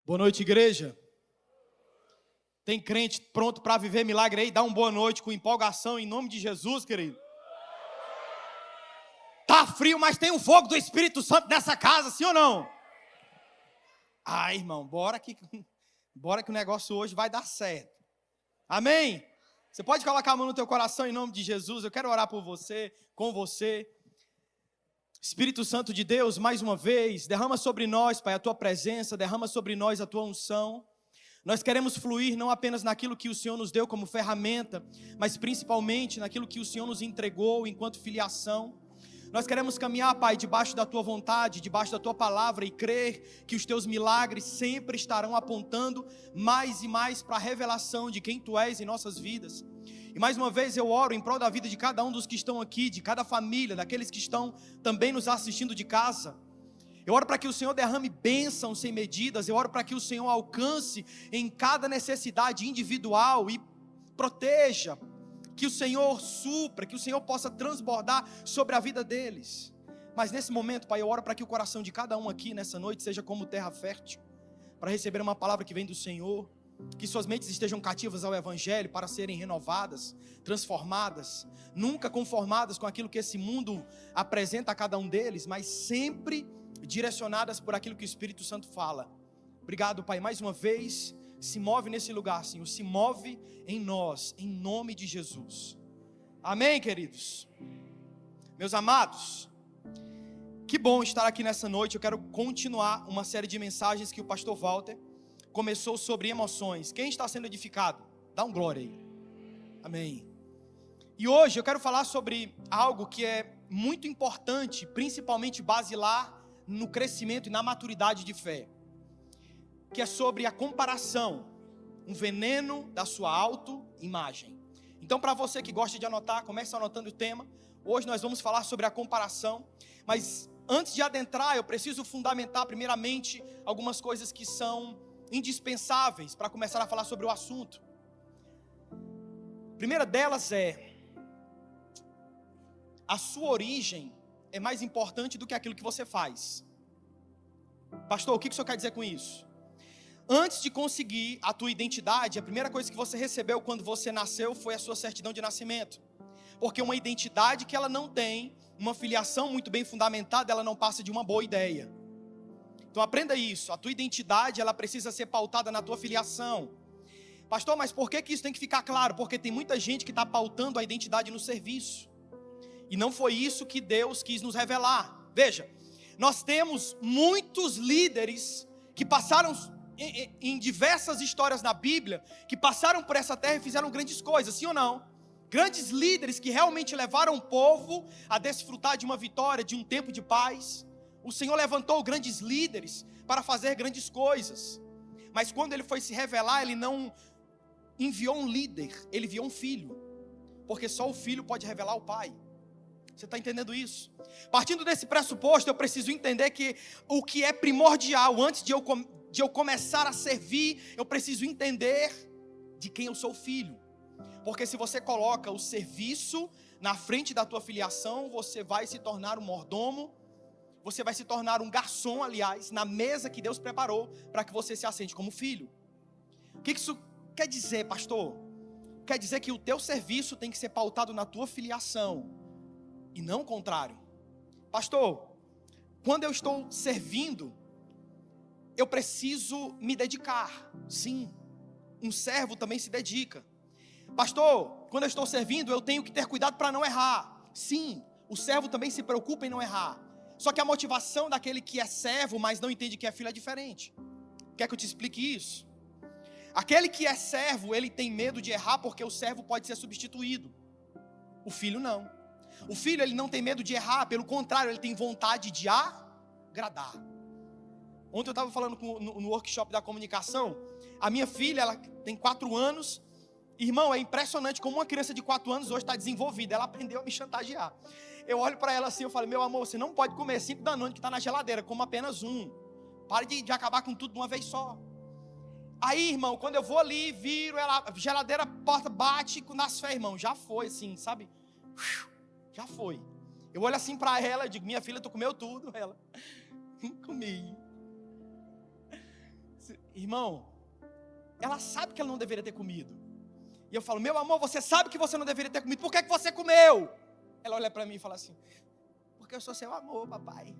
Boa noite, igreja. Tem crente pronto para viver milagre aí? Dá uma boa noite com empolgação em nome de Jesus, querido. Tá frio, mas tem o fogo do Espírito Santo nessa casa, sim ou não? Ah, irmão, bora que o negócio hoje vai dar certo. Amém? Você pode colocar a mão no teu coração em nome de Jesus. Eu quero orar por você, com você. Espírito Santo de Deus, mais uma vez, derrama sobre nós, Pai, a Tua presença, derrama sobre nós a Tua unção. Nós queremos fluir não apenas naquilo que o Senhor nos deu como ferramenta, mas principalmente naquilo que o Senhor nos entregou enquanto filiação. Nós queremos caminhar, Pai, debaixo da Tua vontade, debaixo da Tua palavra e crer que os Teus milagres sempre estarão apontando mais e mais para a revelação de quem Tu és em nossas vidas. E mais uma vez eu oro em prol da vida de cada um dos que estão aqui, de cada família, daqueles que estão também nos assistindo de casa. Eu oro para que o Senhor derrame bênção sem medidas, eu oro para que o Senhor alcance em cada necessidade individual e proteja, que o Senhor supra, que o Senhor possa transbordar sobre a vida deles. Mas nesse momento, Pai, eu oro para que o coração de cada um aqui nessa noite seja como terra fértil, para receber uma palavra que vem do Senhor. Que suas mentes estejam cativas ao Evangelho para serem renovadas, transformadas, nunca conformadas com aquilo que esse mundo apresenta a cada um deles, mas sempre direcionadas por aquilo que o Espírito Santo fala. Obrigado, Pai, mais uma vez, se move nesse lugar, Senhor, se move em nós, em nome de Jesus. Amém, queridos? Meus amados, que bom estar aqui nessa noite. Eu quero continuar uma série de mensagens que o pastor Walter começou sobre emoções. Quem está sendo edificado? Dá um glória aí. Amém. E hoje eu quero falar sobre algo que é muito importante, principalmente basilar no crescimento e na maturidade de fé, que é sobre a comparação, um veneno da sua autoimagem. Então, para você que gosta de anotar, comece anotando o tema. Hoje nós vamos falar sobre a comparação, mas antes de adentrar, eu preciso fundamentar primeiramente algumas coisas que são indispensáveis para começar a falar sobre o assunto. A primeira delas é: a sua origem é mais importante do que aquilo que você faz. Pastor, o que o senhor quer dizer com isso? Antes de conseguir a tua identidade, a primeira coisa que você recebeu quando você nasceu foi a sua certidão de nascimento. Porque uma identidade que ela não tem uma filiação muito bem fundamentada, ela não passa de uma boa ideia. Então aprenda isso, a tua identidade ela precisa ser pautada na tua filiação. Pastor, mas por que isso tem que ficar claro? Porque tem muita gente que está pautando a identidade no serviço. E não foi isso que Deus quis nos revelar. Veja, nós temos muitos líderes que passaram em diversas histórias na Bíblia, que passaram por essa terra e fizeram grandes coisas, sim ou não? Grandes líderes que realmente levaram o povo a desfrutar de uma vitória, de um tempo de paz. O Senhor levantou grandes líderes para fazer grandes coisas. Mas quando Ele foi se revelar, Ele não enviou um líder, Ele enviou um filho. Porque só o filho pode revelar o pai. Você está entendendo isso? Partindo desse pressuposto, eu preciso entender que o que é primordial, antes de eu começar a servir, eu preciso entender de quem eu sou filho. Porque se você coloca o serviço na frente da tua filiação, você vai se tornar um mordomo. Você vai se tornar um garçom, aliás, na mesa que Deus preparou para que você se assente como filho. O que isso quer dizer, pastor? Quer dizer que o teu serviço tem que ser pautado na tua filiação e não o contrário. Pastor, quando eu estou servindo, eu preciso me dedicar. Sim, um servo também se dedica. Pastor, quando eu estou servindo, eu tenho que ter cuidado para não errar. Sim, o servo também se preocupa em não errar. Só que a motivação daquele que é servo, mas não entende que é filho, é diferente. Quer que eu te explique isso? Aquele que é servo, ele tem medo de errar porque o servo pode ser substituído. O filho não. O filho, ele não tem medo de errar, pelo contrário, ele tem vontade de agradar. Ontem eu estava falando no workshop da comunicação. A minha filha, ela tem 4 anos. Irmão, é impressionante como uma criança de 4 anos hoje está desenvolvida. Ela aprendeu a me chantagear. Eu olho para ela assim, eu falo: meu amor, você não pode comer 5 Danone que está na geladeira, coma apenas um. Pare de acabar com tudo de uma vez só. Aí, irmão, quando eu vou ali, viro, ela, a geladeira, porta, bate nas fé, irmão. Já foi assim, sabe? Já foi. Eu olho assim para ela e digo: minha filha, tu comeu tudo? Ela: comi. Irmão, ela sabe que ela não deveria ter comido. E eu falo, meu amor, você sabe que você não deveria ter comido, por que você comeu? Ela olha para mim e fala assim, porque eu sou seu amor, papai.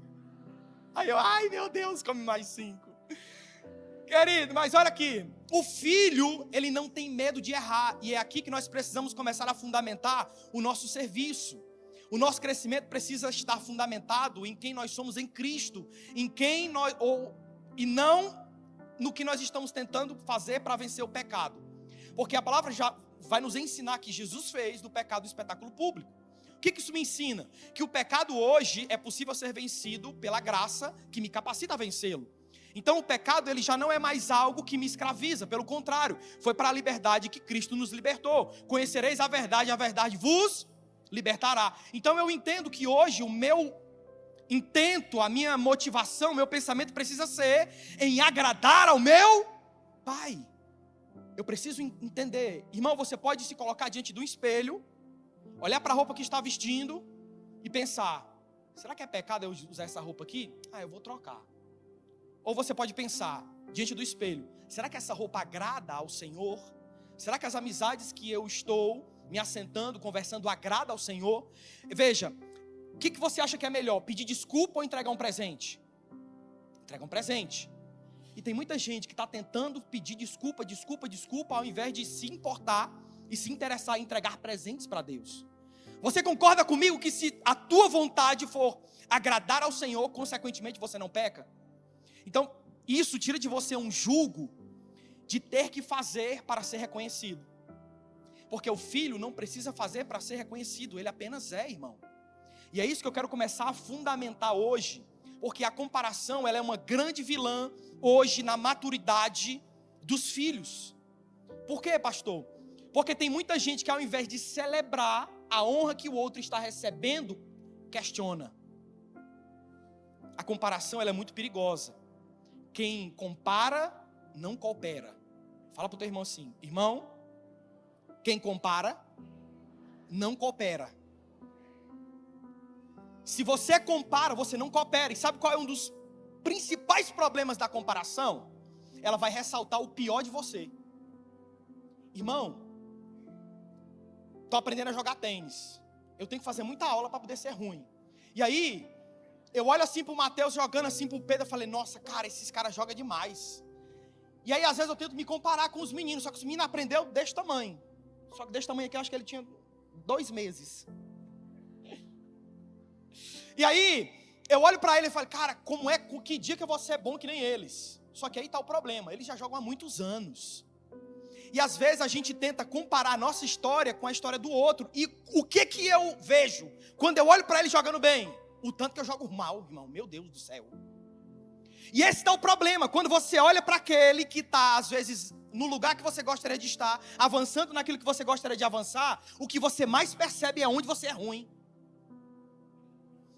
Aí eu, ai meu Deus, come mais 5. Querido, mas olha aqui, o filho, ele não tem medo de errar, e é aqui que nós precisamos começar a fundamentar o nosso serviço. O nosso crescimento precisa estar fundamentado em quem nós somos em Cristo, e não no que nós estamos tentando fazer para vencer o pecado. Porque a palavra já vai nos ensinar que Jesus fez do pecado um espetáculo público. O que isso me ensina? Que o pecado hoje é possível ser vencido pela graça que me capacita a vencê-lo. Então o pecado ele já não é mais algo que me escraviza, pelo contrário, foi para a liberdade que Cristo nos libertou. Conhecereis a verdade vos libertará. Então eu entendo que hoje o meu intento, a minha motivação, o meu pensamento precisa ser em agradar ao meu Pai. Eu preciso entender, irmão, você pode se colocar diante do espelho, olhar para a roupa que está vestindo e pensar, será que é pecado eu usar essa roupa aqui? Eu vou trocar. Ou você pode pensar, diante do espelho, será que essa roupa agrada ao Senhor? Será que as amizades que eu estou me assentando, conversando, agrada ao Senhor? Veja, o que você acha que é melhor, pedir desculpa ou entregar um presente? Entrega um presente. E tem muita gente que está tentando pedir desculpa, ao invés de se importar e se interessar em entregar presentes para Deus. Você concorda comigo que se a tua vontade for agradar ao Senhor, consequentemente você não peca? Então, isso tira de você um jugo de ter que fazer para ser reconhecido. Porque o filho não precisa fazer para ser reconhecido, ele apenas é, irmão. E é isso que eu quero começar a fundamentar hoje, porque a comparação ela é uma grande vilã hoje na maturidade dos filhos. Por quê, pastor? Porque tem muita gente que ao invés de celebrar a honra que o outro está recebendo, questiona. A comparação ela é muito perigosa. Quem compara, não coopera. Fala para o teu irmão assim, irmão, quem compara, não coopera. Se você compara, você não coopera. E sabe qual é um dos principais problemas da comparação? Ela vai ressaltar o pior de você. Irmão, estou aprendendo a jogar tênis. Eu tenho que fazer muita aula para poder ser ruim. E aí, eu olho assim para o Mateus jogando assim para o Pedro. Eu falei, nossa, cara, esses caras jogam demais. E aí, às vezes, eu tento me comparar com os meninos. Só que os meninos aprenderam desse tamanho. Só que desse tamanho aqui, eu acho que ele tinha 2 meses. E aí, eu olho para ele e falo, cara, que dia que eu vou ser bom que nem eles? Só que aí está o problema, eles já jogam há muitos anos. E às vezes a gente tenta comparar a nossa história com a história do outro. E o que eu vejo quando eu olho para ele jogando bem? O tanto que eu jogo mal, irmão, meu Deus do céu. E esse está o problema, quando você olha para aquele que está, às vezes, no lugar que você gostaria de estar, avançando naquilo que você gostaria de avançar, o que você mais percebe é onde você é ruim.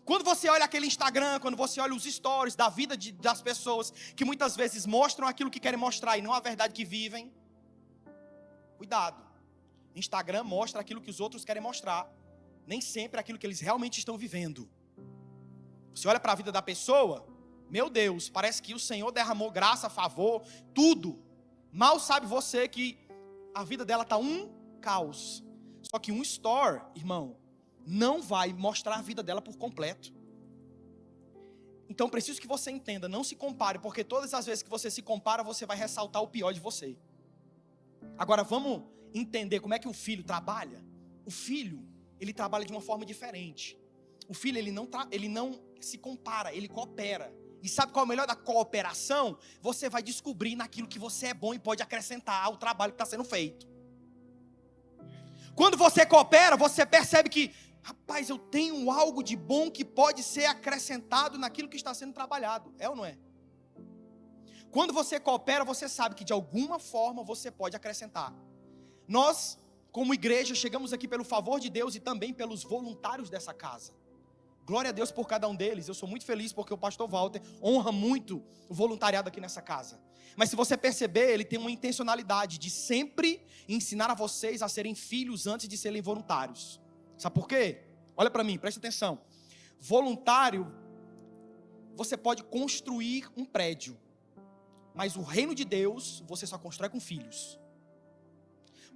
Quando você olha aquele Instagram, quando você olha os stories da vida das pessoas, que muitas vezes mostram aquilo que querem mostrar e não a verdade que vivem, cuidado. Instagram mostra aquilo que os outros querem mostrar, nem sempre aquilo que eles realmente estão vivendo. Você olha para a vida da pessoa, meu Deus, parece que o Senhor derramou graça, favor, tudo. Mal sabe você que a vida dela está um caos. Só que um store, irmão, não vai mostrar a vida dela por completo. Então preciso que você entenda, não se compare, porque todas as vezes que você se compara, você vai ressaltar o pior de você. Agora vamos entender como é que o filho trabalha. O filho, ele trabalha de uma forma diferente. O filho, ele não se compara, ele coopera. E sabe qual é o melhor da cooperação? Você vai descobrir naquilo que você é bom e pode acrescentar ao trabalho que está sendo feito. Quando você coopera, você percebe que, rapaz, eu tenho algo de bom que pode ser acrescentado naquilo que está sendo trabalhado. É ou não é? Quando você coopera, você sabe que de alguma forma você pode acrescentar. Nós, como igreja, chegamos aqui pelo favor de Deus e também pelos voluntários dessa casa. Glória a Deus por cada um deles. Eu sou muito feliz porque o pastor Walter honra muito o voluntariado aqui nessa casa. Mas se você perceber, ele tem uma intencionalidade de sempre ensinar a vocês a serem filhos antes de serem voluntários. Sabe por quê? Olha para mim, presta atenção. Voluntário, você pode construir um prédio, Mas o reino de Deus, você só constrói com filhos.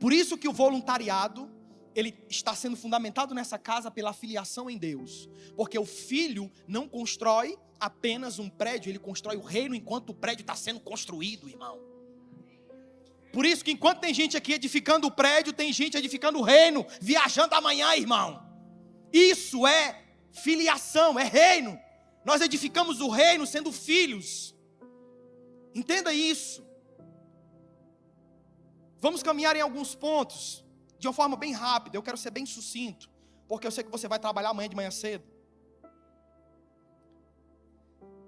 Por isso que o voluntariado, ele está sendo fundamentado nessa casa pela filiação em Deus. Porque o filho não constrói apenas um prédio, ele constrói o reino enquanto o prédio está sendo construído, irmão. Por isso que enquanto tem gente aqui edificando o prédio, tem gente edificando o reino, viajando amanhã, irmão. Isso é filiação, é reino. Nós edificamos o reino sendo filhos. Entenda isso. Vamos caminhar em alguns pontos, de uma forma bem rápida. Eu quero ser bem sucinto, porque eu sei que você vai trabalhar amanhã de manhã cedo.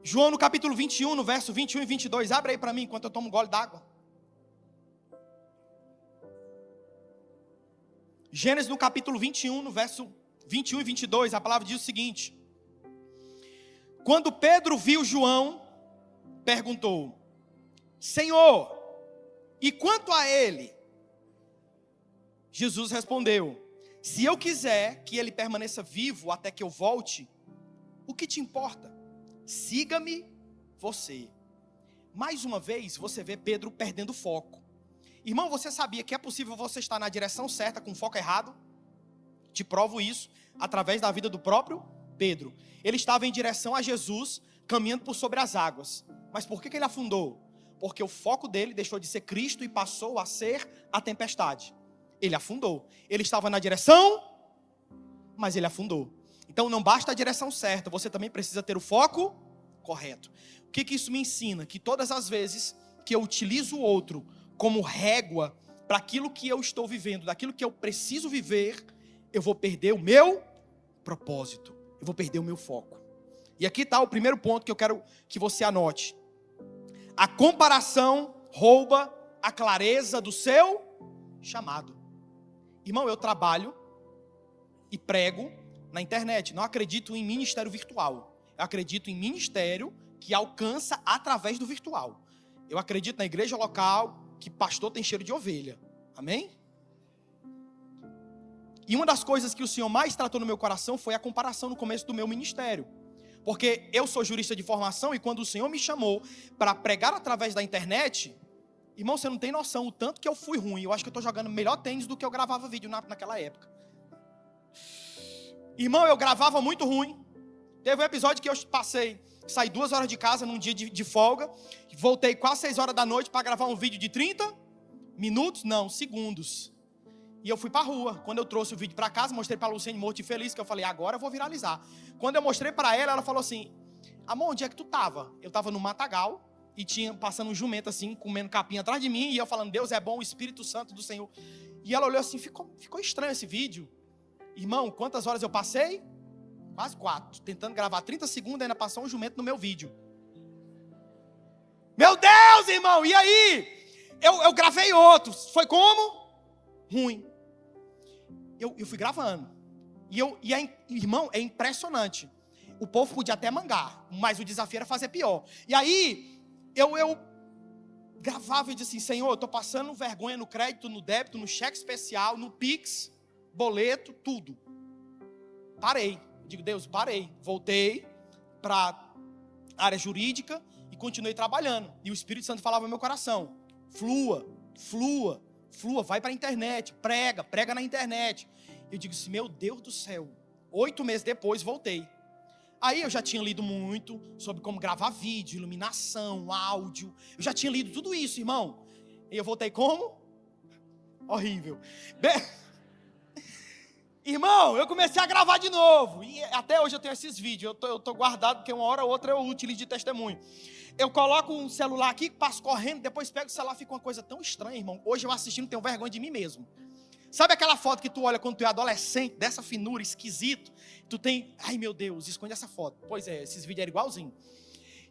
João no capítulo 21, no verso 21 e 22. Abre aí para mim, enquanto eu tomo um gole d'água. Gênesis no capítulo 21, no verso 21 e 22. A palavra diz o seguinte: quando Pedro viu João, perguntou: Senhor, e quanto a ele? Jesus respondeu: se eu quiser que ele permaneça vivo até que eu volte, o que te importa? Siga-me você. Mais uma vez você vê Pedro perdendo foco. Irmão, você sabia que é possível você estar na direção certa com foco errado? Te provo isso através da vida do próprio Pedro. Ele estava em direção a Jesus, caminhando por sobre as águas. Mas por que ele afundou? Porque o foco dele deixou de ser Cristo e passou a ser a tempestade. Ele afundou. Ele estava na direção, mas ele afundou. Então não basta a direção certa, você também precisa ter o foco correto. O que isso me ensina? Que todas as vezes que eu utilizo o outro como régua para aquilo que eu estou vivendo, daquilo que eu preciso viver, eu vou perder o meu propósito, eu vou perder o meu foco. E aqui está o primeiro ponto que eu quero que você anote. A comparação rouba a clareza do seu chamado. Irmão, eu trabalho e prego na internet. Não acredito em ministério virtual. Eu acredito em ministério que alcança através do virtual. Eu acredito na igreja local que pastor tem cheiro de ovelha. Amém? E uma das coisas que o Senhor mais tratou no meu coração foi a comparação no começo do meu ministério. Porque eu sou jurista de formação e quando o Senhor me chamou para pregar através da internet, irmão, você não tem noção o tanto que eu fui ruim. Eu acho que eu estou jogando melhor tênis do que eu gravava vídeo naquela época. Irmão, eu gravava muito ruim. Teve um episódio que eu saí 2 horas de casa num dia de folga, voltei quase 6 horas da noite para gravar um vídeo de 30 minutos, não, segundos. E eu fui para a rua. Quando eu trouxe o vídeo para casa, mostrei para a Luciane morto e feliz, que eu falei, agora eu vou viralizar. Quando eu mostrei para ela, ela falou assim, amor, onde é que tu estava? Eu estava no matagal e tinha passando um jumento assim, comendo capim atrás de mim, e eu falando, Deus é bom, o Espírito Santo do Senhor. E ela olhou assim, ficou estranho esse vídeo. Irmão, quantas horas eu passei? Quase 4, tentando gravar 30 segundos, ainda passou um jumento no meu vídeo. Meu Deus, irmão, e aí? Eu gravei outros, foi como? Ruim. Eu fui gravando. Irmão, é impressionante. O povo podia até mangar, mas o desafio era fazer pior. E aí, eu gravava e disse assim, Senhor, eu estou passando vergonha no crédito, no débito, no cheque especial, no Pix, boleto, tudo. Parei. Digo, Deus, parei. Voltei para a área jurídica e continuei trabalhando. E o Espírito Santo falava no meu coração, flua, vai para a internet, prega na internet. Eu digo assim, meu Deus do céu. 8 meses depois, voltei. Aí eu já tinha lido muito sobre como gravar vídeo, iluminação, áudio. Eu já tinha lido tudo isso, irmão. E eu voltei como? Horrível. Irmão, eu comecei a gravar de novo. E até hoje eu tenho esses vídeos. Eu tô guardado, porque uma hora ou outra eu utilizo de testemunho. Eu coloco um celular aqui, passo correndo, depois pego o celular, fica uma coisa tão estranha, irmão. Hoje eu assistindo, tenho vergonha de mim mesmo. Sabe aquela foto que tu olha quando tu é adolescente, dessa finura, esquisito? Tu tem, ai meu Deus, esconde essa foto. Pois é, esses vídeos eram igualzinho.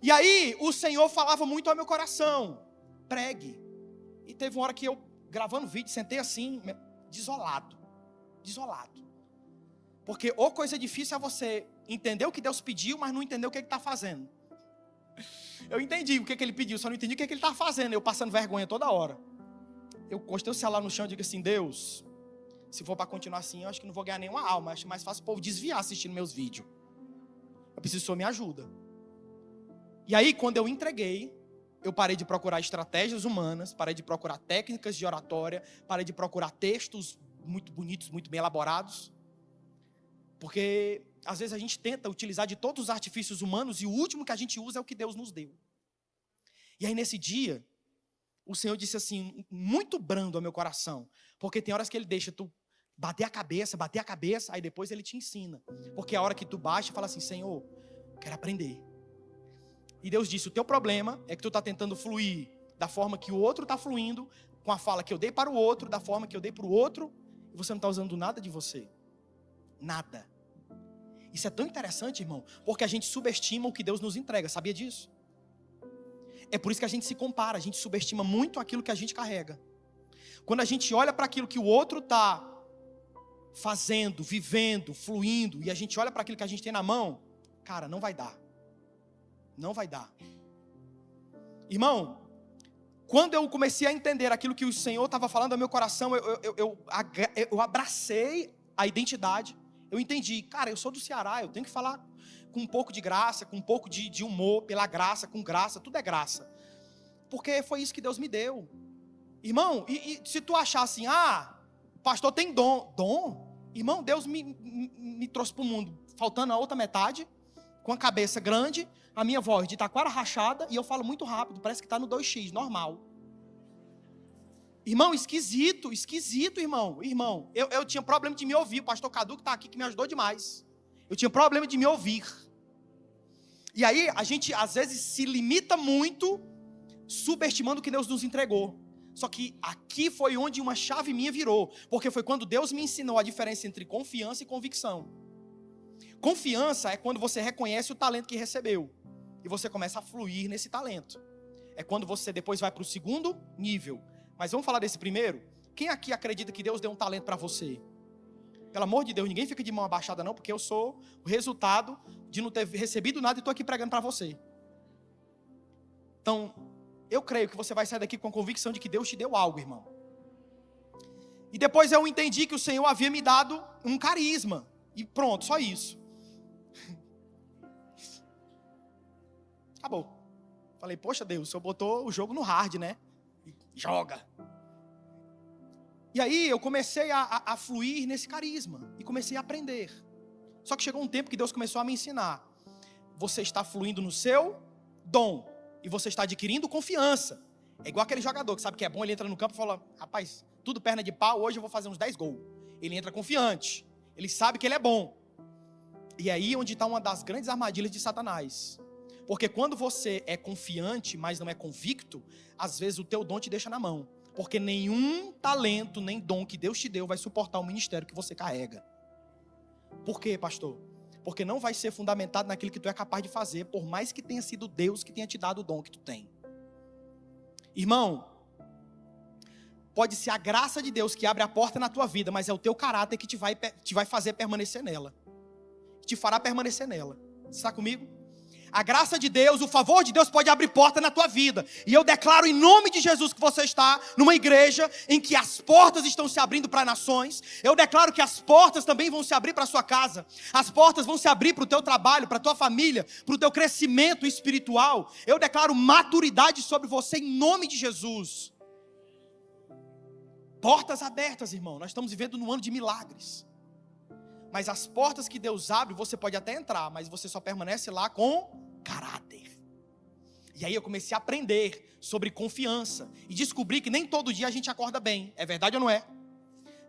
E aí, o Senhor falava muito ao meu coração. Pregue. E teve uma hora que eu, gravando vídeo, sentei assim, desolado. Porque ou coisa difícil é você entender o que Deus pediu, mas não entender o que Ele está fazendo. Eu entendi o que Ele pediu, só não entendi o que Ele está fazendo. Eu passando vergonha toda hora. Eu encostei o celular no chão e digo assim, Deus, se for para continuar assim, eu acho que não vou ganhar nenhuma alma. Acho mais fácil o povo desviar assistindo meus vídeos. Eu preciso que o Senhor me ajuda. E aí, quando eu entreguei, eu parei de procurar estratégias humanas, parei de procurar técnicas de oratória, parei de procurar textos muito bonitos, muito bem elaborados. Porque às vezes a gente tenta utilizar de todos os artifícios humanos e o último que a gente usa é o que Deus nos deu. E aí nesse dia, o Senhor disse assim, muito brando ao meu coração, porque tem horas que Ele deixa tu bater a cabeça, aí depois Ele te ensina. Porque a hora que tu baixa e fala assim, Senhor, quero aprender. E Deus disse, o teu problema é que tu está tentando fluir da forma que o outro está fluindo, com a fala que eu dei para o outro, da forma que eu dei para o outro, e você não está usando nada de você. Nada. Isso é tão interessante, irmão, porque a gente subestima o que Deus nos entrega, sabia disso? É por isso que a gente se compara, a gente subestima muito aquilo que a gente carrega. Quando a gente olha para aquilo que o outro está fazendo, vivendo, fluindo, e a gente olha para aquilo que a gente tem na mão, cara, não vai dar. Não vai dar. Irmão, quando eu comecei a entender aquilo que o Senhor estava falando ao meu coração, eu abracei a identidade. Eu entendi, cara, eu sou do Ceará, eu tenho que falar com um pouco de graça, com um pouco de humor, pela graça, com graça, tudo é graça. Porque foi isso que Deus me deu. Irmão, e se tu achar assim, o pastor tem dom? Irmão, Deus me trouxe para o mundo, faltando a outra metade, com a cabeça grande, a minha voz de taquara rachada, e eu falo muito rápido, parece que está no 2x, normal. Irmão, esquisito, irmão. Eu tinha problema de me ouvir, o pastor Cadu que está aqui, que me ajudou demais. Eu tinha problema de me ouvir. E aí, a gente às vezes se limita muito, subestimando o que Deus nos entregou. Só que aqui foi onde uma chave minha virou, porque foi quando Deus me ensinou a diferença entre confiança e convicção. Confiança é quando você reconhece o talento que recebeu, e você começa a fluir nesse talento. É quando você depois vai para o segundo nível. Mas vamos falar desse primeiro? Quem aqui acredita que Deus deu um talento para você? Pelo amor de Deus, ninguém fica de mão abaixada não, porque eu sou o resultado de não ter recebido nada e estou aqui pregando para você. Então, eu creio que você vai sair daqui com a convicção de que Deus te deu algo, irmão. E depois eu entendi que o Senhor havia me dado um carisma. E pronto, só isso. Acabou. Falei, poxa Deus, o Senhor botou o jogo no hard, né? Joga. E aí eu comecei a fluir nesse carisma. E comecei a aprender. Só que chegou um tempo que Deus começou a me ensinar. Você está fluindo no seu dom. E você está adquirindo confiança. É igual aquele jogador que sabe que é bom, ele entra no campo e fala, rapaz, tudo perna de pau, hoje eu vou fazer uns 10 gols. Ele entra confiante. Ele sabe que ele é bom. E aí onde está uma das grandes armadilhas de Satanás. Porque quando você é confiante, mas não é convicto, às vezes o teu dom te deixa na mão. Porque nenhum talento, nem dom que Deus te deu vai suportar o ministério que você carrega. Por quê, pastor? Porque não vai ser fundamentado naquilo que tu é capaz de fazer, por mais que tenha sido Deus que tenha te dado o dom que tu tem. Irmão, pode ser a graça de Deus que abre a porta na tua vida, mas é o teu caráter que te vai fazer permanecer nela. Te fará permanecer nela. Você está comigo? A graça de Deus, o favor de Deus pode abrir porta na tua vida. E eu declaro em nome de Jesus que você está numa igreja em que as portas estão se abrindo para nações. Eu declaro que as portas também vão se abrir para a sua casa. As portas vão se abrir para o teu trabalho, para a tua família, para o teu crescimento espiritual. Eu declaro maturidade sobre você em nome de Jesus. Portas abertas, irmão. Nós estamos vivendo num ano de milagres. Mas as portas que Deus abre, você pode até entrar, mas você só permanece lá com caráter. E aí eu comecei a aprender sobre confiança. E descobri que nem todo dia a gente acorda bem. É verdade ou não é?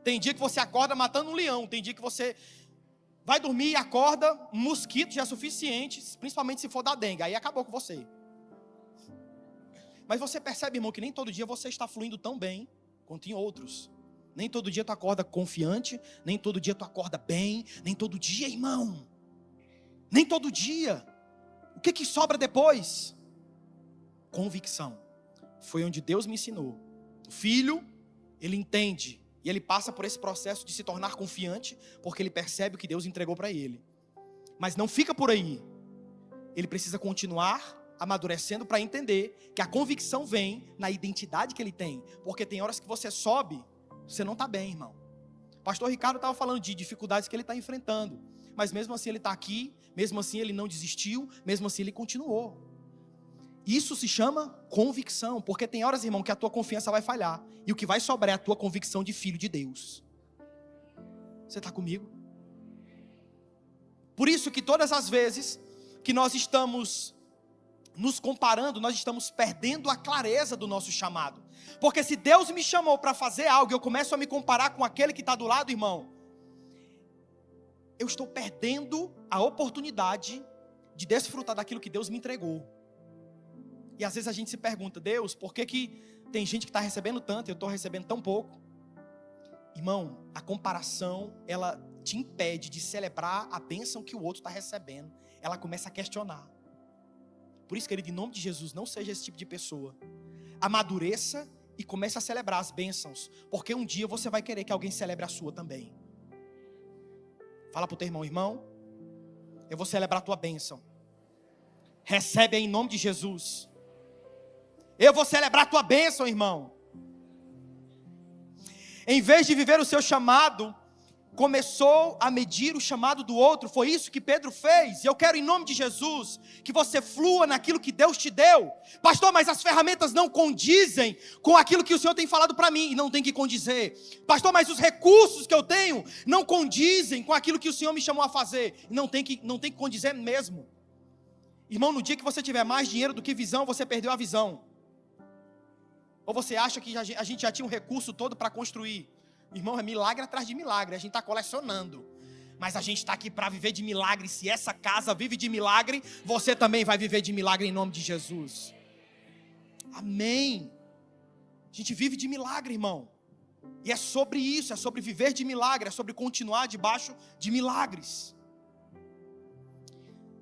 Tem dia que você acorda matando um leão. Tem dia que você vai dormir e acorda, um mosquito já é suficiente, principalmente se for da dengue. Aí acabou com você. Mas você percebe, irmão, que nem todo dia você está fluindo tão bem quanto em outros. Nem todo dia tu acorda confiante, nem todo dia tu acorda bem, nem todo dia, irmão. Nem todo dia. O que sobra depois? Convicção. Foi onde Deus me ensinou. O filho, ele entende e ele passa por esse processo de se tornar confiante, porque ele percebe o que Deus entregou para ele. Mas não fica por aí. Ele precisa continuar amadurecendo para entender que a convicção vem na identidade que ele tem. Porque tem horas que você sobe, você não está bem, irmão. O pastor Ricardo estava falando de dificuldades que ele está enfrentando. Mas mesmo assim ele está aqui, mesmo assim ele não desistiu, mesmo assim ele continuou. Isso se chama convicção, porque tem horas, irmão, que a tua confiança vai falhar, e o que vai sobrar é a tua convicção de filho de Deus. Você está comigo? Por isso que todas as vezes que nós estamos nos comparando, nós estamos perdendo a clareza do nosso chamado. Porque se Deus me chamou para fazer algo, eu começo a me comparar com aquele que está do lado, irmão, eu estou perdendo a oportunidade de desfrutar daquilo que Deus me entregou. E às vezes a gente se pergunta, Deus, por que tem gente que está recebendo tanto e eu estou recebendo tão pouco? Irmão, a comparação, ela te impede de celebrar a bênção que o outro está recebendo. Ela começa a questionar. Por isso, querido, em nome de Jesus, não seja esse tipo de pessoa. Amadureça e comece a celebrar as bênçãos, porque um dia você vai querer que alguém celebre a sua também. Fala para o teu irmão, irmão, eu vou celebrar a tua bênção. Recebe aí em nome de Jesus. Eu vou celebrar a tua bênção, irmão. Em vez de viver o seu chamado, começou a medir o chamado do outro. Foi isso que Pedro fez. E eu quero, em nome de Jesus, que você flua naquilo que Deus te deu. Pastor, mas as ferramentas não condizem com aquilo que o Senhor tem falado para mim. E não tem que condizer. Pastor, mas os recursos que eu tenho não condizem com aquilo que o Senhor me chamou a fazer. E não tem que condizer mesmo. Irmão, no dia que você tiver mais dinheiro do que visão, você perdeu a visão. Ou você acha que a gente já tinha um recurso todo para construir? Irmão, é milagre atrás de milagre, a gente está colecionando. Mas a gente está aqui para viver de milagre. Se essa casa vive de milagre, você também vai viver de milagre em nome de Jesus. Amém. A gente vive de milagre, irmão. E é sobre isso, é sobre viver de milagre, é sobre continuar debaixo de milagres.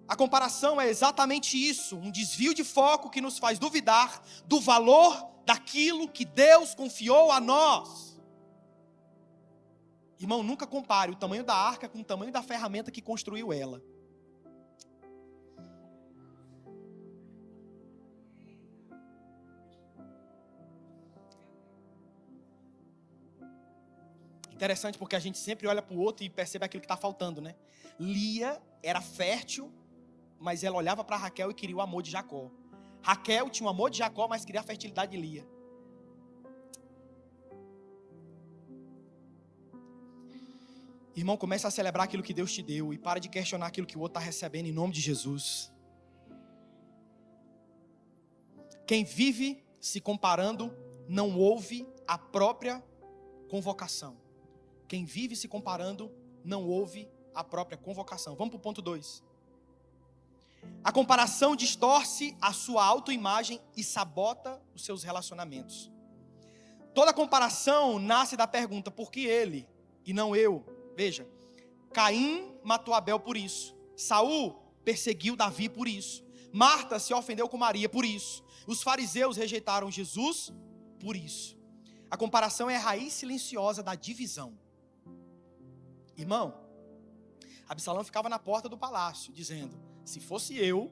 A comparação é exatamente isso, um desvio de foco que nos faz duvidar do valor daquilo que Deus confiou a nós. Irmão, nunca compare o tamanho da arca com o tamanho da ferramenta que construiu ela. Interessante porque a gente sempre olha para o outro e percebe aquilo que está faltando, né? Lia era fértil, mas ela olhava para Raquel e queria o amor de Jacó. Raquel tinha o amor de Jacó, mas queria a fertilidade de Lia. Irmão, começa a celebrar aquilo que Deus te deu e para de questionar aquilo que o outro está recebendo em nome de Jesus. Quem vive se comparando não ouve a própria convocação. Quem vive se comparando não ouve a própria convocação. Vamos para o ponto 2. A comparação distorce a sua autoimagem e sabota os seus relacionamentos. Toda comparação nasce da pergunta, por que ele e não eu? Veja, Caim matou Abel por isso. Saul perseguiu Davi por isso. Marta se ofendeu com Maria por isso. Os fariseus rejeitaram Jesus por isso. A comparação é a raiz silenciosa da divisão. Irmão, Absalão ficava na porta do palácio, dizendo, se fosse eu,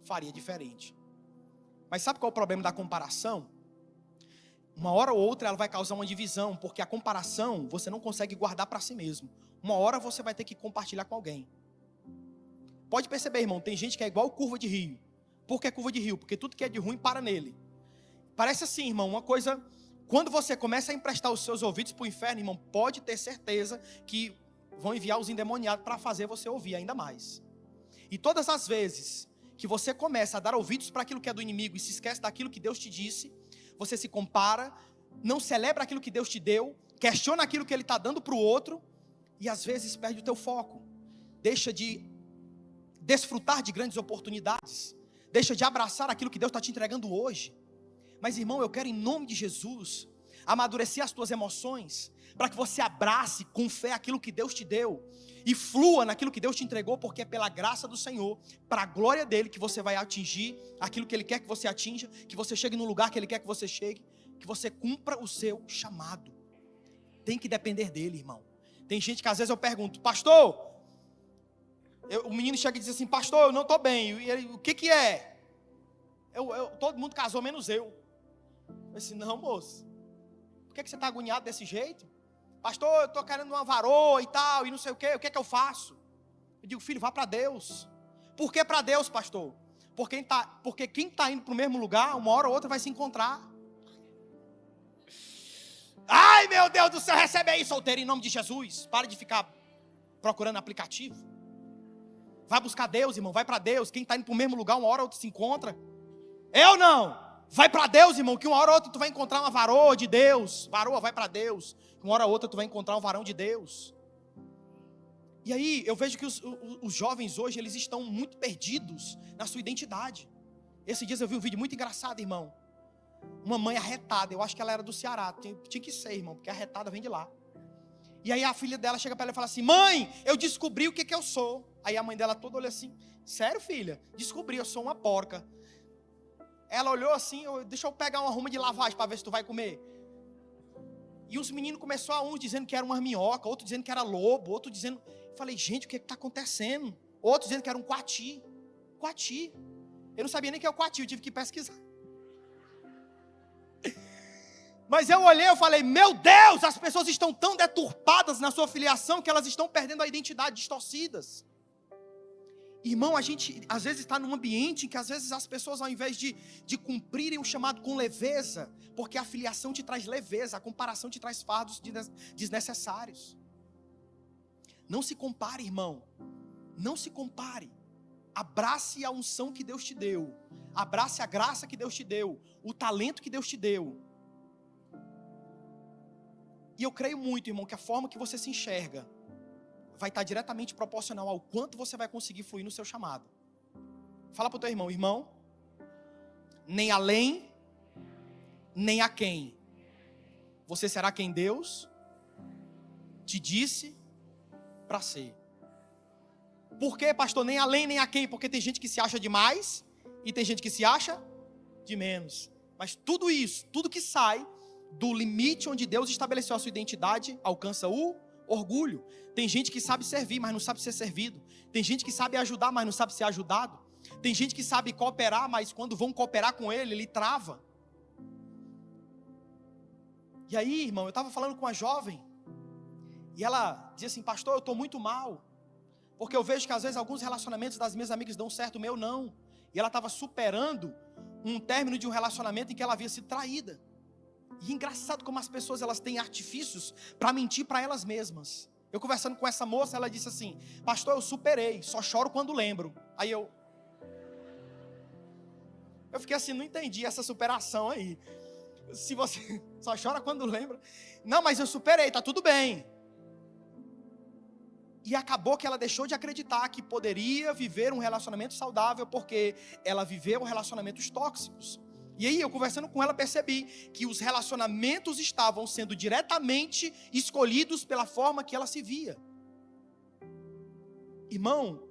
faria diferente. Mas sabe qual é o problema da comparação? Uma hora ou outra ela vai causar uma divisão, porque a comparação você não consegue guardar para si mesmo. Uma hora você vai ter que compartilhar com alguém. Pode perceber, irmão, tem gente que é igual curva de rio. Por que curva de rio? Porque tudo que é de ruim para nele. Parece assim, irmão, uma coisa... Quando você começa a emprestar os seus ouvidos para o inferno, irmão, pode ter certeza que vão enviar os endemoniados para fazer você ouvir ainda mais. E todas as vezes que você começa a dar ouvidos para aquilo que é do inimigo e se esquece daquilo que Deus te disse, você se compara, não celebra aquilo que Deus te deu, questiona aquilo que Ele está dando para o outro e às vezes perde o teu foco. Deixa de desfrutar de grandes oportunidades, deixa de abraçar aquilo que Deus está te entregando hoje. Mas irmão, eu quero em nome de Jesus amadurecer as tuas emoções, para que você abrace com fé aquilo que Deus te deu e flua naquilo que Deus te entregou, porque é pela graça do Senhor, para a glória dEle, que você vai atingir aquilo que Ele quer que você atinja, que você chegue no lugar que Ele quer que você chegue, que você cumpra o seu chamado. Tem que depender dEle, irmão. Tem gente que às vezes eu pergunto, pastor, o menino chega e diz assim, pastor, eu não estou bem, e ele, o que é? Todo mundo casou, menos eu. Eu disse, não, moço, por que você está agoniado desse jeito? Pastor, eu estou querendo uma varoa e tal, e não sei o que é que eu faço? Eu digo, filho, vá para Deus. Por que para Deus, pastor? Porque quem está indo para o mesmo lugar, uma hora ou outra vai se encontrar. Ai, meu Deus do céu, recebe aí, solteiro, em nome de Jesus. Para de ficar procurando aplicativo. Vai buscar Deus, irmão, vai para Deus. Quem está indo para o mesmo lugar, uma hora ou outra se encontra. Eu não. Vai para Deus, irmão, que uma hora ou outra tu vai encontrar uma varoa de Deus. Varoa, vai para Deus. Uma hora ou outra tu vai encontrar um varão de Deus. E aí, eu vejo que os jovens hoje, eles estão muito perdidos na sua identidade. Esses dias eu vi um vídeo muito engraçado, irmão. Uma mãe arretada, eu acho que ela era do Ceará. Tinha que ser, irmão, porque a arretada vem de lá. E aí a filha dela chega para ela e fala assim: mãe, eu descobri o que eu sou. Aí a mãe dela toda olha assim: sério, filha? Descobri, eu sou uma porca. Ela olhou assim: deixa eu pegar uma ruma de lavagem para ver se tu vai comer. E os meninos começaram a uns dizendo que era uma minhoca, outro dizendo que era lobo, outro dizendo... Eu falei, gente, o que está acontecendo? Outro dizendo que era um coati. Coati. Eu não sabia nem que era o coati, eu tive que pesquisar. Mas eu olhei, eu falei, meu Deus, as pessoas estão tão deturpadas na sua filiação que elas estão perdendo a identidade, distorcidas. Irmão, a gente às vezes está num ambiente em que às vezes as pessoas, ao invés de cumprirem o chamado com leveza, porque a filiação te traz leveza, a comparação te traz fardos desnecessários. Não se compare, irmão. Não se compare. Abrace a unção que Deus te deu. Abrace a graça que Deus te deu. O talento que Deus te deu. E eu creio muito, irmão, que a forma que você se enxerga vai estar diretamente proporcional ao quanto você vai conseguir fluir no seu chamado. Fala para o teu irmão, irmão, nem além, nem a quem. Você será quem Deus te disse para ser. Por quê, pastor? Nem além, nem a quem? Porque tem gente que se acha de mais e tem gente que se acha de menos. Mas tudo isso, tudo que sai do limite onde Deus estabeleceu a sua identidade, alcança o orgulho. Tem gente que sabe servir, mas não sabe ser servido. Tem gente que sabe ajudar, mas não sabe ser ajudado. Tem gente que sabe cooperar, mas quando vão cooperar com ele trava. E aí, irmão, eu estava falando com uma jovem, e ela dizia assim, pastor, eu estou muito mal, porque eu vejo que às vezes alguns relacionamentos das minhas amigas dão certo, o meu não. E ela estava superando um término de um relacionamento em que ela havia sido traída. E engraçado como as pessoas elas têm artifícios para mentir para elas mesmas. Eu conversando com essa moça, ela disse assim, pastor, eu superei, só choro quando lembro. Aí eu fiquei assim, não entendi essa superação aí. Se você só chora quando lembra. Não, mas eu superei, tá tudo bem. E acabou que ela deixou de acreditar que poderia viver um relacionamento saudável, porque ela viveu relacionamentos tóxicos. E aí eu conversando com ela percebi que os relacionamentos estavam sendo diretamente escolhidos pela forma que ela se via. Irmão,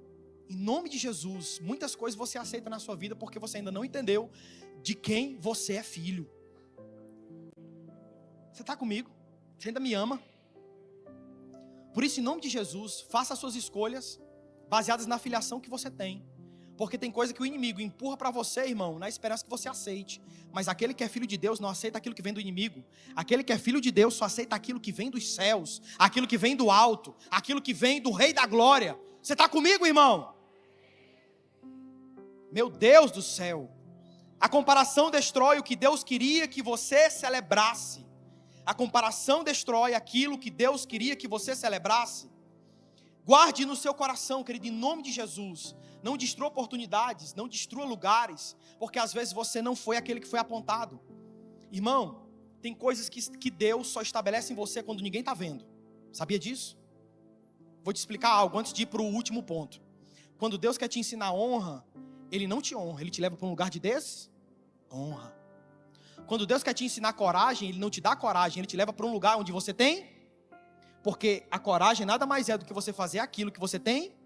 em nome de Jesus, muitas coisas você aceita na sua vida porque você ainda não entendeu de quem você é filho. Você está comigo? Você ainda me ama? Por isso, em nome de Jesus, faça as suas escolhas baseadas na filiação que você tem. Porque tem coisa que o inimigo empurra para você, irmão, na esperança que você aceite. Mas aquele que é filho de Deus não aceita aquilo que vem do inimigo. Aquele que é filho de Deus só aceita aquilo que vem dos céus, aquilo que vem do alto, aquilo que vem do Rei da Glória. Você está comigo, irmão? Meu Deus do céu. A comparação destrói o que Deus queria que você celebrasse. A comparação destrói aquilo que Deus queria que você celebrasse. Guarde no seu coração, querido, em nome de Jesus. Não destrua oportunidades, não destrua lugares, porque às vezes você não foi aquele que foi apontado. Irmão, tem coisas que Deus só estabelece em você quando ninguém está vendo. Sabia disso? Vou te explicar algo antes de ir para o último ponto. Quando Deus quer te ensinar honra, Ele não te honra, Ele te leva para um lugar de desonra. Quando Deus quer te ensinar coragem, Ele não te dá coragem, Ele te leva para um lugar onde você tem. Porque a coragem nada mais é do que você fazer aquilo que você tem.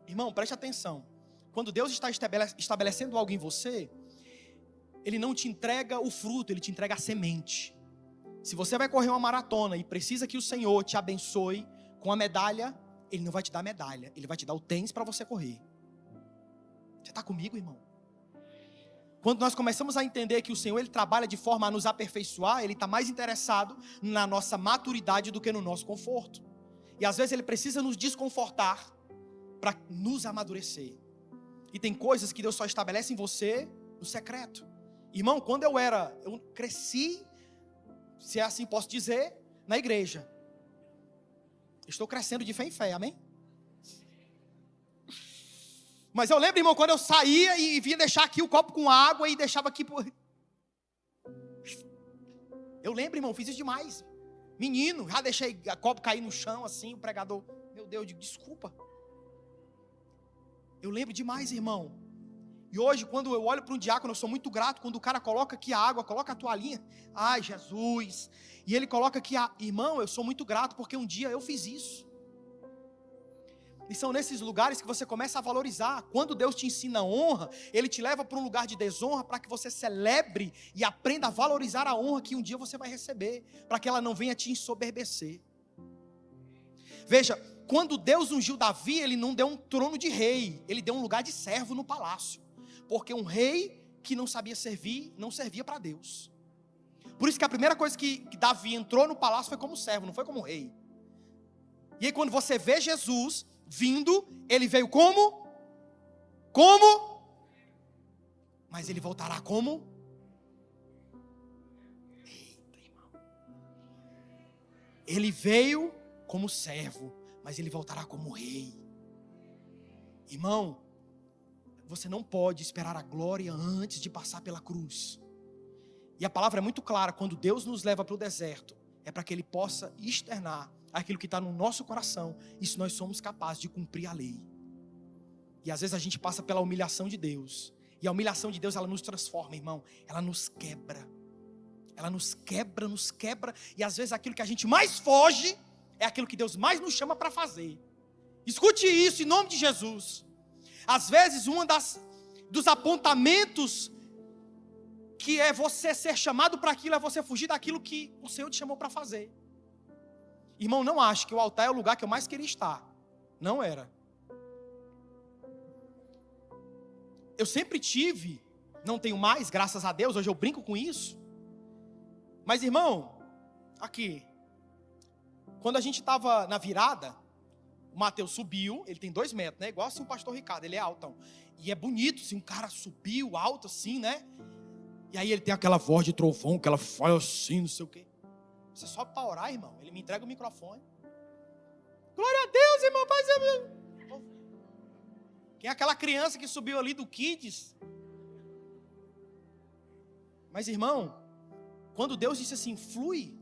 Irmão, preste atenção. Quando Deus está estabelecendo algo em você, Ele não te entrega o fruto, Ele te entrega a semente. Se você vai correr uma maratona e precisa que o Senhor te abençoe com a medalha, Ele não vai te dar medalha, Ele vai te dar o tênis para você correr. Você está comigo, irmão? Quando nós começamos a entender que o Senhor Ele trabalha de forma a nos aperfeiçoar, Ele está mais interessado na nossa maturidade do que no nosso conforto. E às vezes Ele precisa nos desconfortar para nos amadurecer. E tem coisas que Deus só estabelece em você no secreto. Irmão, quando eu cresci, se é assim posso dizer, na igreja. Estou crescendo de fé em fé, amém? Mas eu lembro, irmão, quando eu saía e vinha deixar aqui o copo com água e deixava aqui por... Eu lembro, irmão, fiz isso demais. Menino, já deixei o copo cair no chão assim, o pregador, meu Deus, eu digo, desculpa. Eu lembro demais, irmão. E hoje, quando eu olho para um diácono, eu sou muito grato quando o cara coloca aqui a água, coloca a toalhinha. Ai, Jesus. E ele coloca aqui a... Irmão, eu sou muito grato porque um dia eu fiz isso. E são nesses lugares que você começa a valorizar. Quando Deus te ensina honra, Ele te leva para um lugar de desonra para que você celebre e aprenda a valorizar a honra que um dia você vai receber, para que ela não venha te ensoberbecer. Veja, quando Deus ungiu Davi, Ele não deu um trono de rei, Ele deu um lugar de servo no palácio. Porque um rei que não sabia servir, não servia para Deus. Por isso que a primeira coisa que Davi entrou no palácio foi como servo, não foi como rei. E aí quando você vê Jesus vindo, ele veio como? Como? Mas ele voltará como? Eita, irmão. Ele veio como servo, mas ele voltará como rei. Irmão, você não pode esperar a glória antes de passar pela cruz. E a palavra é muito clara, quando Deus nos leva para o deserto, é para que Ele possa externar aquilo que está no nosso coração, e se nós somos capazes de cumprir a lei. E às vezes a gente passa pela humilhação de Deus, e a humilhação de Deus, ela nos transforma, irmão, ela nos quebra, e às vezes aquilo que a gente mais foge, é aquilo que Deus mais nos chama para fazer. Escute isso em nome de Jesus. Às vezes dos apontamentos que é você ser chamado para aquilo, é você fugir daquilo que o Senhor te chamou para fazer. Irmão, não ache que o altar é o lugar que eu mais queria estar. Não era. Eu sempre tive, não tenho mais, graças a Deus, hoje eu brinco com isso. Mas irmão, aqui, quando a gente estava na virada, o Mateus subiu, ele tem 2 metros, né? Igual assim o pastor Ricardo, ele é altão. E é bonito, assim, um cara subiu alto assim, né? E aí ele tem aquela voz de trovão, que ela faz assim, não sei o quê. Você sobe para orar, irmão. Ele me entrega o microfone. Glória a Deus, irmão. Paz. Quem é aquela criança que subiu ali do Kids? Mas, irmão, quando Deus disse assim, flui,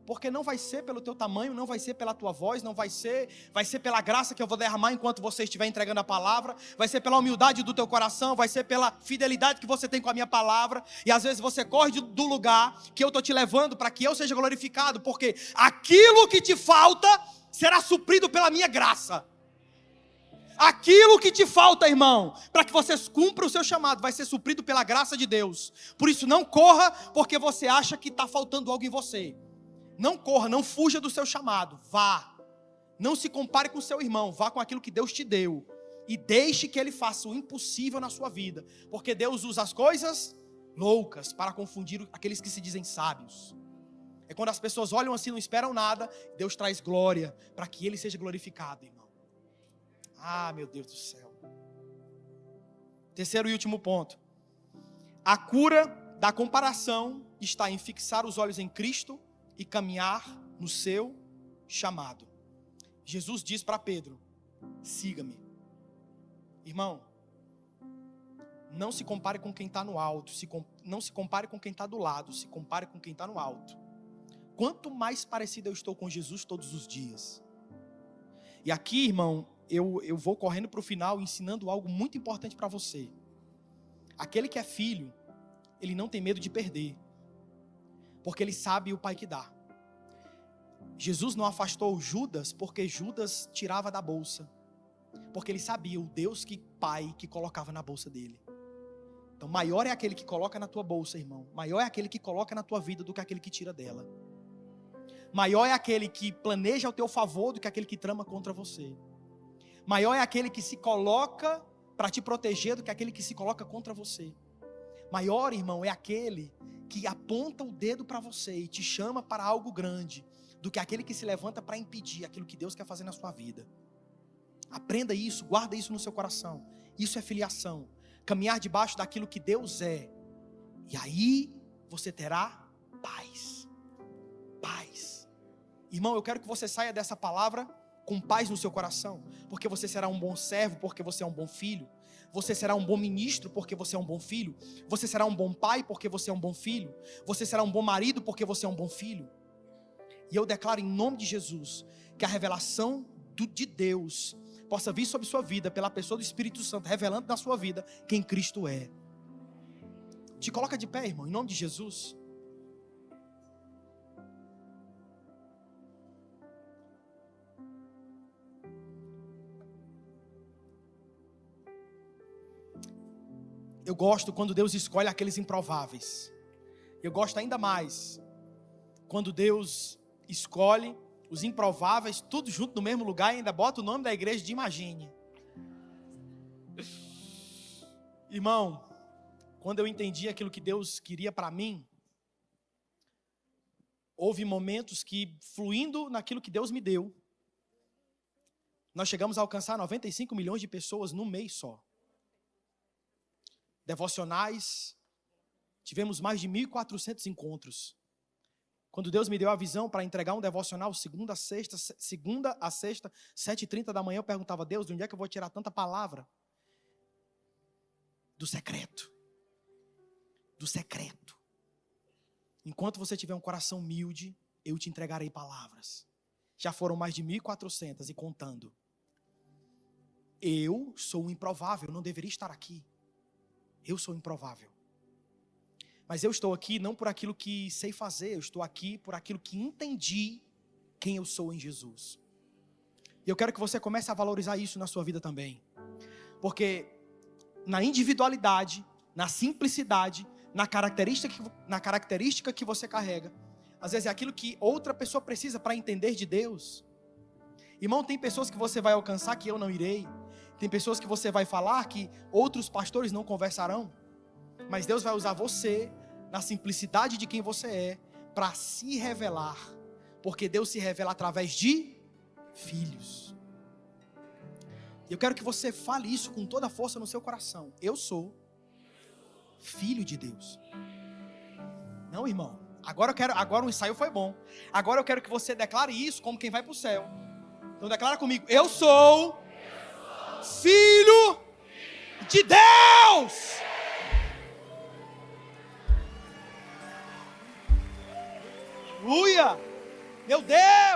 porque não vai ser pelo teu tamanho, não vai ser pela tua voz, vai ser pela graça que eu vou derramar enquanto você estiver entregando a palavra, vai ser pela humildade do teu coração, vai ser pela fidelidade que você tem com a minha palavra, e às vezes você corre do lugar que eu estou te levando para que eu seja glorificado, porque aquilo que te falta será suprido pela minha graça. Aquilo que te falta, irmão, para que você cumpra o seu chamado, vai ser suprido pela graça de Deus. Por isso não corra porque você acha que está faltando algo em você. Não corra, não fuja do seu chamado, vá. Não se compare com o seu irmão, vá com aquilo que Deus te deu. E deixe que Ele faça o impossível na sua vida. Porque Deus usa as coisas loucas para confundir aqueles que se dizem sábios. É quando as pessoas olham assim, não esperam nada, Deus traz glória para que Ele seja glorificado, irmão. Ah, meu Deus do céu. Terceiro e último ponto. A cura da comparação está em fixar os olhos em Cristo e caminhar no seu chamado. Jesus diz para Pedro, siga-me. Irmão, não se compare com quem está no alto, não se compare com quem está do lado, se compare com quem está no alto. Quanto mais parecido eu estou com Jesus todos os dias. E aqui, irmão, eu vou correndo para o final ensinando algo muito importante para você. Aquele que é filho, ele não tem medo de perder, porque ele sabe o pai que dá. Jesus não afastou Judas porque Judas tirava da bolsa, porque ele sabia o Deus Pai que colocava na bolsa dele. Então maior é aquele que coloca na tua bolsa, irmão. Maior é aquele que coloca na tua vida do que aquele que tira dela. Maior é aquele que planeja ao teu favor do que aquele que trama contra você. Maior é aquele que se coloca para te proteger do que aquele que se coloca contra você. Maior, irmão, é aquele que aponta o dedo para você e te chama para algo grande, do que aquele que se levanta para impedir aquilo que Deus quer fazer na sua vida. Aprenda isso, guarda isso no seu coração. Isso é filiação. Caminhar debaixo daquilo que Deus é. E aí você terá paz. Paz. Irmão, eu quero que você saia dessa palavra com paz no seu coração. Porque você será um bom servo, porque você é um bom filho. Você será um bom ministro porque você é um bom filho. Você será um bom pai porque você é um bom filho. Você será um bom marido porque você é um bom filho. E eu declaro em nome de Jesus que a revelação de Deus possa vir sobre sua vida pela pessoa do Espírito Santo, revelando na sua vida quem Cristo é. Te coloca de pé, irmão, em nome de Jesus. Eu gosto quando Deus escolhe aqueles improváveis. Eu gosto ainda mais quando Deus escolhe os improváveis, tudo junto no mesmo lugar, e ainda bota o nome da igreja de Imagine. Irmão, quando eu entendi aquilo que Deus queria para mim, houve momentos que, fluindo naquilo que Deus me deu, nós chegamos a alcançar 95 milhões de pessoas num mês só. Devocionais, tivemos mais de 1.400 encontros. Quando Deus me deu a visão para entregar um devocional segunda a sexta, 7h30 da manhã, eu perguntava: Deus, de onde é que eu vou tirar tanta palavra? Do secreto. Do secreto. Enquanto você tiver um coração humilde, eu te entregarei palavras. Já foram mais de 1.400 e contando. Eu sou um improvável, não deveria estar aqui. Eu sou improvável. Mas eu estou aqui não por aquilo que sei fazer, eu estou aqui por aquilo que entendi quem eu sou em Jesus. E eu quero que você comece a valorizar isso na sua vida também. Porque na individualidade, na simplicidade, na característica que você carrega, às vezes é aquilo que outra pessoa precisa para entender de Deus. Irmão, tem pessoas que você vai alcançar que eu não irei. Tem pessoas que você vai falar que outros pastores não conversarão. Mas Deus vai usar você, na simplicidade de quem você é, para se revelar. Porque Deus se revela através de filhos. Eu quero que você fale isso com toda a força no seu coração. Eu sou filho de Deus. Não, irmão. Agora o ensaio foi bom. Agora eu quero que você declare isso como quem vai para o céu. Então declara comigo: eu sou filho de Deus. Aleluia! Meu Deus!